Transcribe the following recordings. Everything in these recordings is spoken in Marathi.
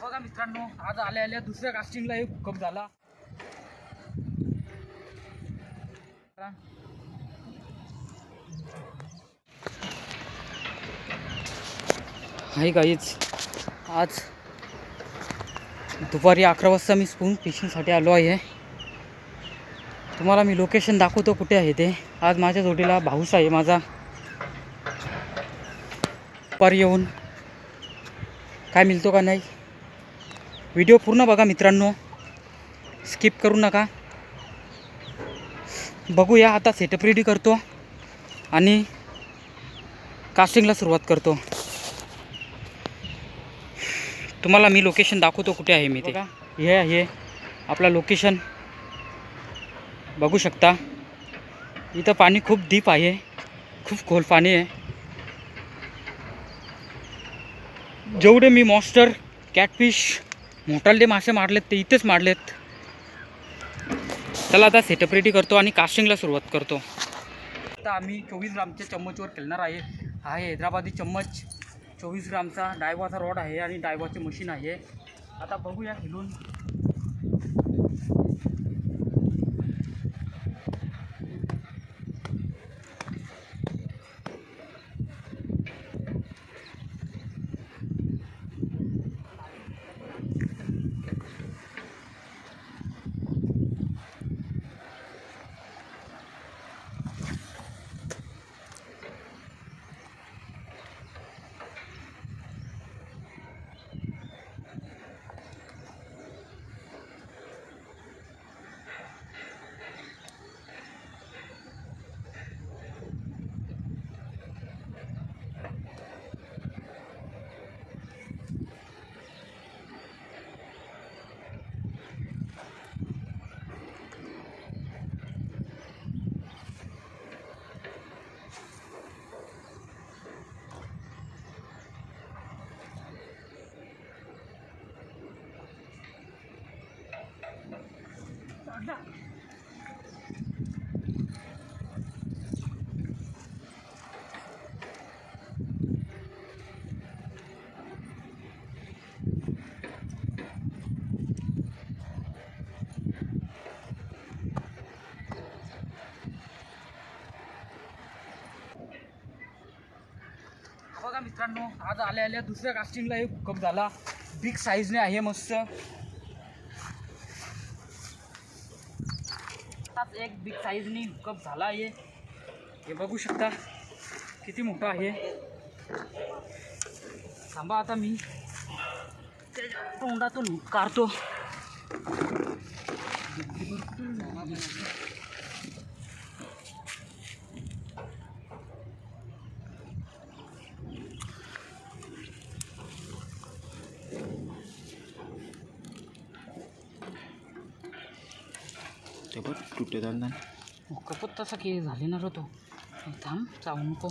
बघा मित्रांनो, आज आल्या दुसऱ्या कास्टिंगला एक भूकंप झाला. हाय गाईज, आज दुपारी 11 वाजता मी स्पून फिशिंगसाठी आलो आहे. तुम्हाला मी लोकेशन दाखवतो कुठे आहे ते. आज माझ्या जोडीला भाऊस आहे माझा. पर येऊन काय मिळतो का नाही, व्हिडिओ पूर्ण बघा मित्रांनो, स्किप करू नका. बघूया. आता सेटअप रेडी करतो आणि कास्टिंगला सुरुवात करतो. तुम्हाला मी लोकेशन दाखवतो कुठे आहे मी ते. हे आहे आपला लोकेशन, बघू शकता. इथं पाणी खूप डीप आहे, खूप खोल पाणी आहे. जेवढे मी मॉन्स्टर, कॅटफिश, मोठाले मासे मारलेत ते इथेच मारलेत. चला आता सेटअप रेडी करतो आणि कास्टिंगला सुरुवात करतो. आता आम्ही 24 ग्रामच्या चम्मचवर खेळणार आहे. हा आहे हैदराबादी चम्मच. 24 ग्रामचा डायवाचा रॉड आहे आणि डायवाची मशीन आहे. आता बघूया खेळून. बघा मित्रांनो, आज आल्या दुसऱ्या कास्टिंगला एक भूकंप झाला. बिग साईजने आहे मस्त. आताच एक बिग साईजने भूकंप झाला आहे. हे बघू शकता किती मोठा आहे. थांबा, आता मी तोंडातून काढतो. तुटे दांदा कपत तसा की झाले ना रे तो. थांब, चावू नको.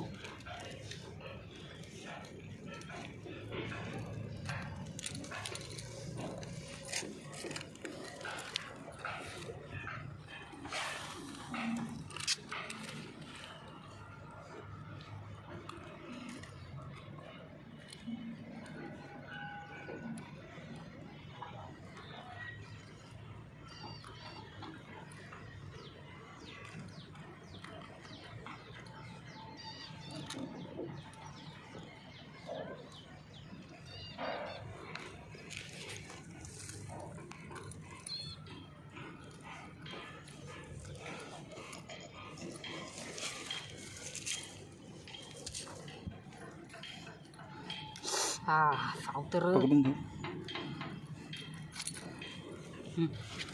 हा सावतर पकडून घेऊ.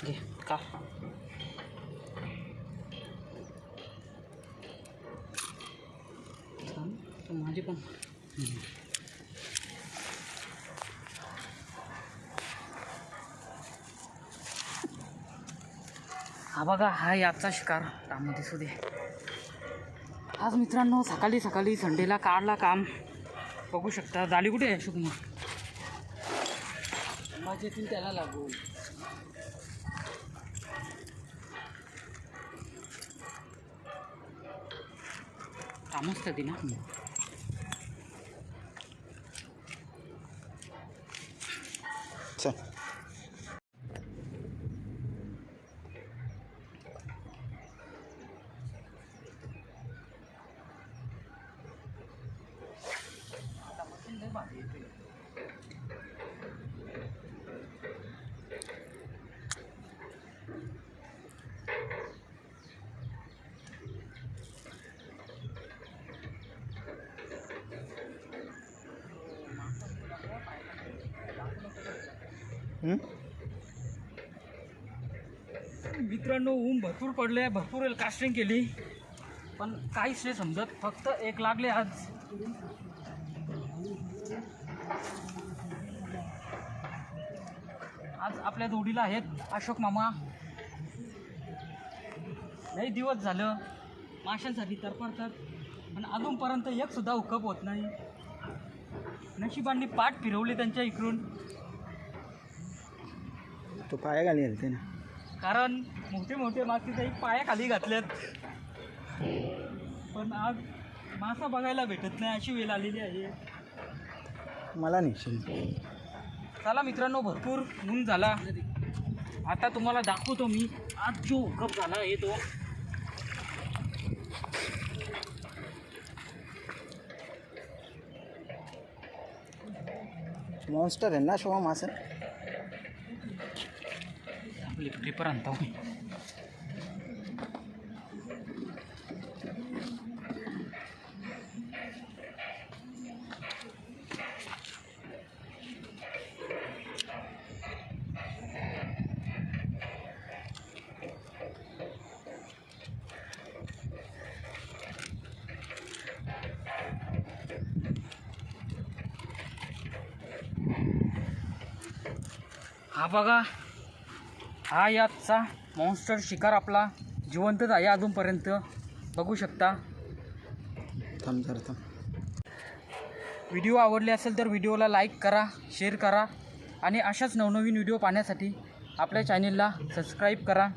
घे का. माझी पण हा बघा, हा याचा शिकार त्यामध्ये सुद्धा. आज मित्रांनो सकाळी सकाळी संडेला काढला काम. बघू शकता. जाली कुठे आहे शुकुमार? माझ्यातील त्याला लागू कामच कधी ना. चल. मित्रांनो, ऊन भरपूर पडले, भरपूर कास्टिंग केली, पण काहीच नाही समजत. फक्त एक लागले आज. आज आपल्या जोडीला आहेत अशोक मामा. लई दिवस झालं माशांसाठी तरफडतात, पण अजूनपर्यंत एक सुद्धा हुकअप होत नाही. नशिबांनी पाठ फिरवली त्यांच्या इकडून, तो पाया घाली घालते ना, कारण मोठे मोठे मासे काही पायाखाली घातल्यात, पण आज मासा बघायला भेटत नाही अशी वेळ आलेली आहे. मला नाही. चला मित्रांनो, भरपूर ऊन झाला. आता तुम्हाला दाखवतो मी आज जो हुकअप झाला आहे तो. मॉन्स्टर आहे ना शोभा मासा. आपली पेपर आणता मी. हा बघा, हा याचा मॉन्स्टर शिकार आपला जिवंतच आहे अजूनपर्यंत, बघू शकता. थांब जरा थांब. व्हिडिओ आवडले असेल तर व्हिडिओला लाईक करा, शेअर करा आणि अशाच नवनवीन व्हिडिओ पाहण्यासाठी आपल्या चॅनेलला सबस्क्राईब करा.